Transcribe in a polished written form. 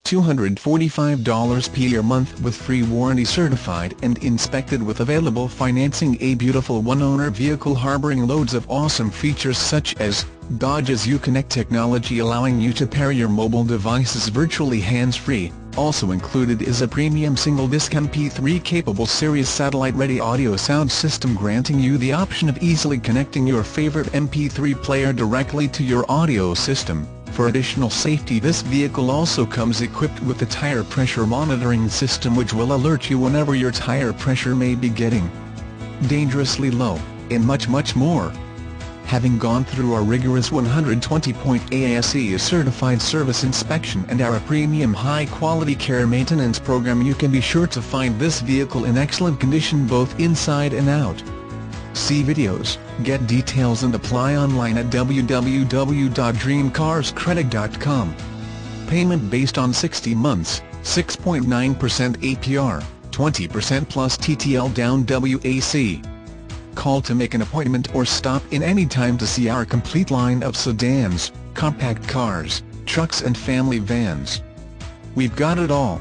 $245 per month with free warranty, certified and inspected with available financing. A beautiful one-owner vehicle harboring loads of awesome features such as Dodge's Uconnect technology, allowing you to pair your mobile devices virtually hands-free. Also included is a premium single-disc MP3-capable Sirius satellite-ready audio sound system, granting you the option of easily connecting your favorite MP3 player directly to your audio system. For additional safety, this vehicle also comes equipped with a tire pressure monitoring system, which will alert you whenever your tire pressure may be getting dangerously low, and much more. Having gone through our rigorous 120-point ASE certified service inspection and our premium high-quality care maintenance program, you can be sure to find this vehicle in excellent condition both inside and out. See videos, get details and apply online at www.dreamcarscredit.com. Payment based on 60 months, 6.9% APR, 20% plus TTL down WAC. Call to make an appointment or stop in any time to see our complete line of sedans, compact cars, trucks and family vans. We've got it all.